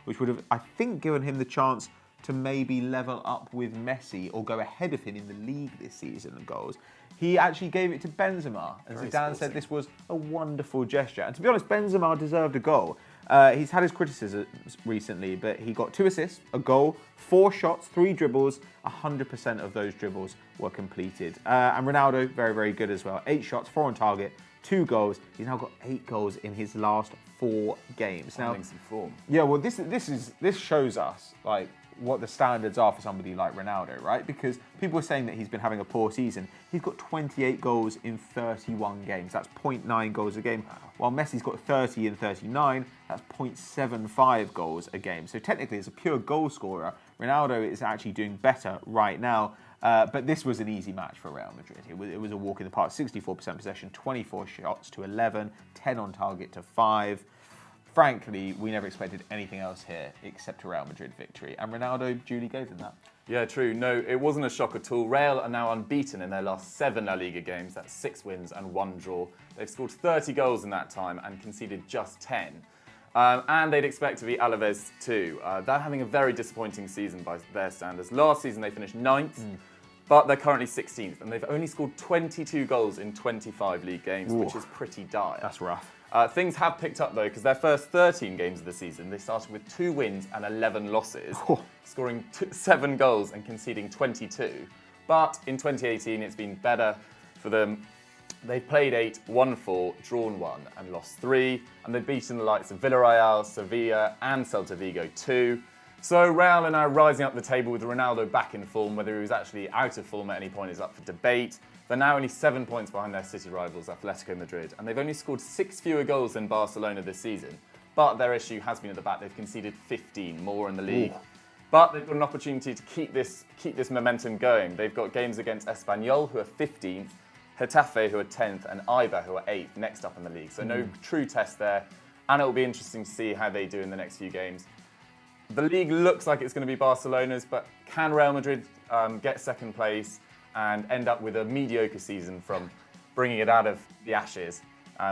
which would have, I think, given him the chance to maybe level up with Messi or go ahead of him in the league this season in goals. He actually gave it to Benzema. And Zidane said this was a wonderful gesture. And to be honest, Benzema deserved a goal. He's had his criticisms recently, but he got 2 assists, a goal, 4 shots, 3 dribbles. 100% of those dribbles were completed. And Ronaldo, very, very good as well. 8 shots, 4 on target, 2 goals. He's now got 8 goals in his last 4 games. Now, some form. Yeah, well, this shows us like what the standards are for somebody like Ronaldo, right? Because people are saying that he's been having a poor season. He's got 28 goals in 31 games. That's 0.9 goals a game. Wow. While Messi's got 30 in 39, that's 0.75 goals a game. So technically, as a pure goal scorer, Ronaldo is actually doing better right now. But this was an easy match for Real Madrid. It was a walk in the park. 64% possession, 24 shots to 11, 10 on target to 5. Frankly, we never expected anything else here except a Real Madrid victory. And Ronaldo duly gave them that. Yeah, true. No, it wasn't a shock at all. Real are now unbeaten in their last 7 La Liga games. That's 6 wins and 1 draw. They've scored 30 goals in that time and conceded just 10. And they'd expect to beat Alves too. They're having a very disappointing season by their standards. Last season they finished 9th, but they're currently 16th. And they've only scored 22 goals in 25 league games, which is pretty dire. That's rough. Things have picked up though, because their first 13 games of the season, they started with 2 wins and 11 losses, scoring 7 goals and conceding 22. But in 2018, it's been better for them. They've played 8, won 4, drawn 1, and lost 3. And they've beaten the likes of Villarreal, Sevilla, and Celta Vigo too. So Real are now rising up the table with Ronaldo back in form. Whether he was actually out of form at any point is up for debate. They're now only 7 points behind their city rivals, Atletico Madrid, and they've only scored 6 fewer goals than Barcelona this season. But their issue has been at the back. They've conceded 15 more in the league. But they've got an opportunity to keep this momentum going. They've got games against Espanyol, who are 15th, Getafe, who are 10th, and Eibar, who are 8th, next up in the league. So no true test there, and it will be interesting to see how they do in the next few games. The league looks like it's going to be Barcelona's, but can Real Madrid get second place and end up with a mediocre season from bringing it out of the ashes?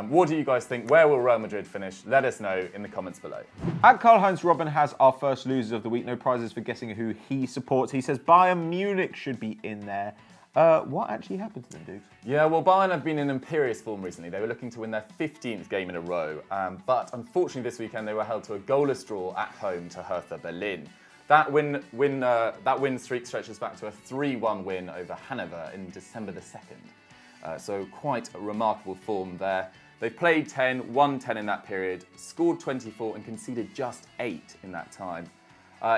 What do you guys think? Where will Real Madrid finish? Let us know in the comments below. At Karl-Heinz Robin has our first losers of the week. No prizes for guessing who he supports. He says Bayern Munich should be in there. What actually happened to them, Dukes? Yeah, well, Bayern have been in imperious form recently. They were looking to win their 15th game in a row, but unfortunately this weekend they were held to a goalless draw at home to Hertha Berlin. That win streak stretches back to a 3-1 win over Hanover in December the 2nd. So quite a remarkable form there. They've played 10, won 10 in that period, scored 24 and conceded just 8 in that time.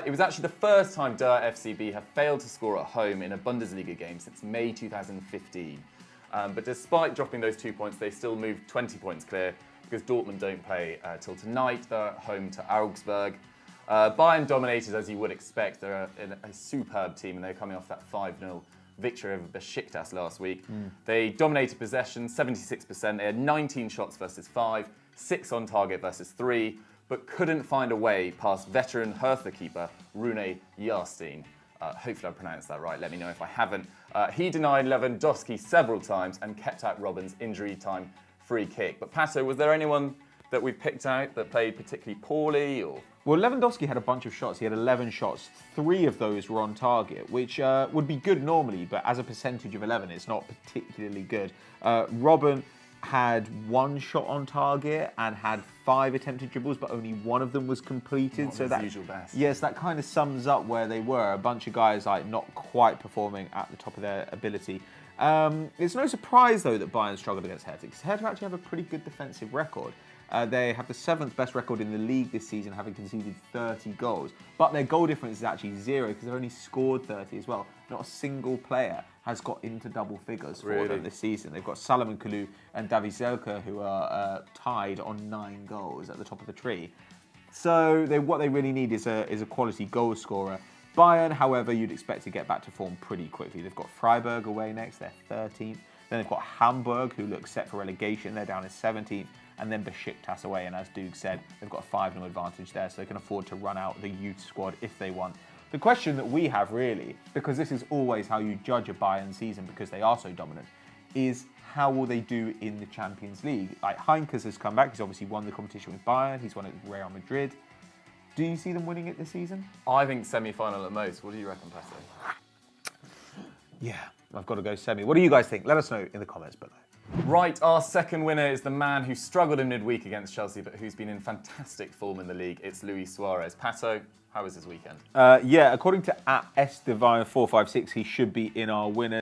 It was actually the first time Der FCB have failed to score at home in a Bundesliga game since May 2015. But despite dropping those 2 points, they still moved 20 points clear because Dortmund don't play till tonight. They're home to Augsburg. Bayern dominated as you would expect. They're a superb team and they're coming off that 5-0 victory over Besiktas last week. They dominated possession, 76%. They had 19 shots versus 5, 6 on target versus 3, but couldn't find a way past veteran Hertha keeper Rune Jarstein. Hopefully I pronounced that right, let me know if I haven't. He denied Lewandowski several times and kept out Robben's injury time free kick. But Pato, was there anyone that we've picked out that played particularly poorly? Or? Well, Lewandowski had a bunch of shots. He had 11 shots. 3 of those were on target, which would be good normally, but as a percentage of 11, it's not particularly good. Robben had 1 shot on target and had 5 attempted dribbles, but only 1 of them was completed. Not so his usual best. Yes, that kind of sums up where they were. A bunch of guys like not quite performing at the top of their ability. It's no surprise though that Bayern struggled against Hertha, because Hertha actually have a pretty good defensive record. They have the 7th best record in the league this season, having conceded 30 goals. But their goal difference is actually 0 because they've only scored 30 as well. Not a single player has got into double figures for them this season. They've got Salomon Kalou and Davy Zelka, who are tied on 9 goals at the top of the tree. So what they really need is a quality goal scorer. Bayern, however, you'd expect to get back to form pretty quickly. They've got Freiburg away next, they're 13th. Then they've got Hamburg, who look set for relegation. They're down in 17th. And then Besiktas away. And as Duke said, they've got a 5-0 advantage there, so they can afford to run out the youth squad if they want. The question that we have really, because this is always how you judge a Bayern season because they are so dominant, is how will they do in the Champions League? Like Heinkes has come back. He's obviously won the competition with Bayern. He's won it with Real Madrid. Do you see them winning it this season? I think semi-final at most. What do you reckon, Pato? Yeah, I've got to go semi. What do you guys think? Let us know in the comments below. Right, our second winner is the man who struggled in midweek against Chelsea, but who's been in fantastic form in the league. It's Luis Suarez. Pato, how was his weekend? Yeah, according to @SDivine456, he should be in our winners.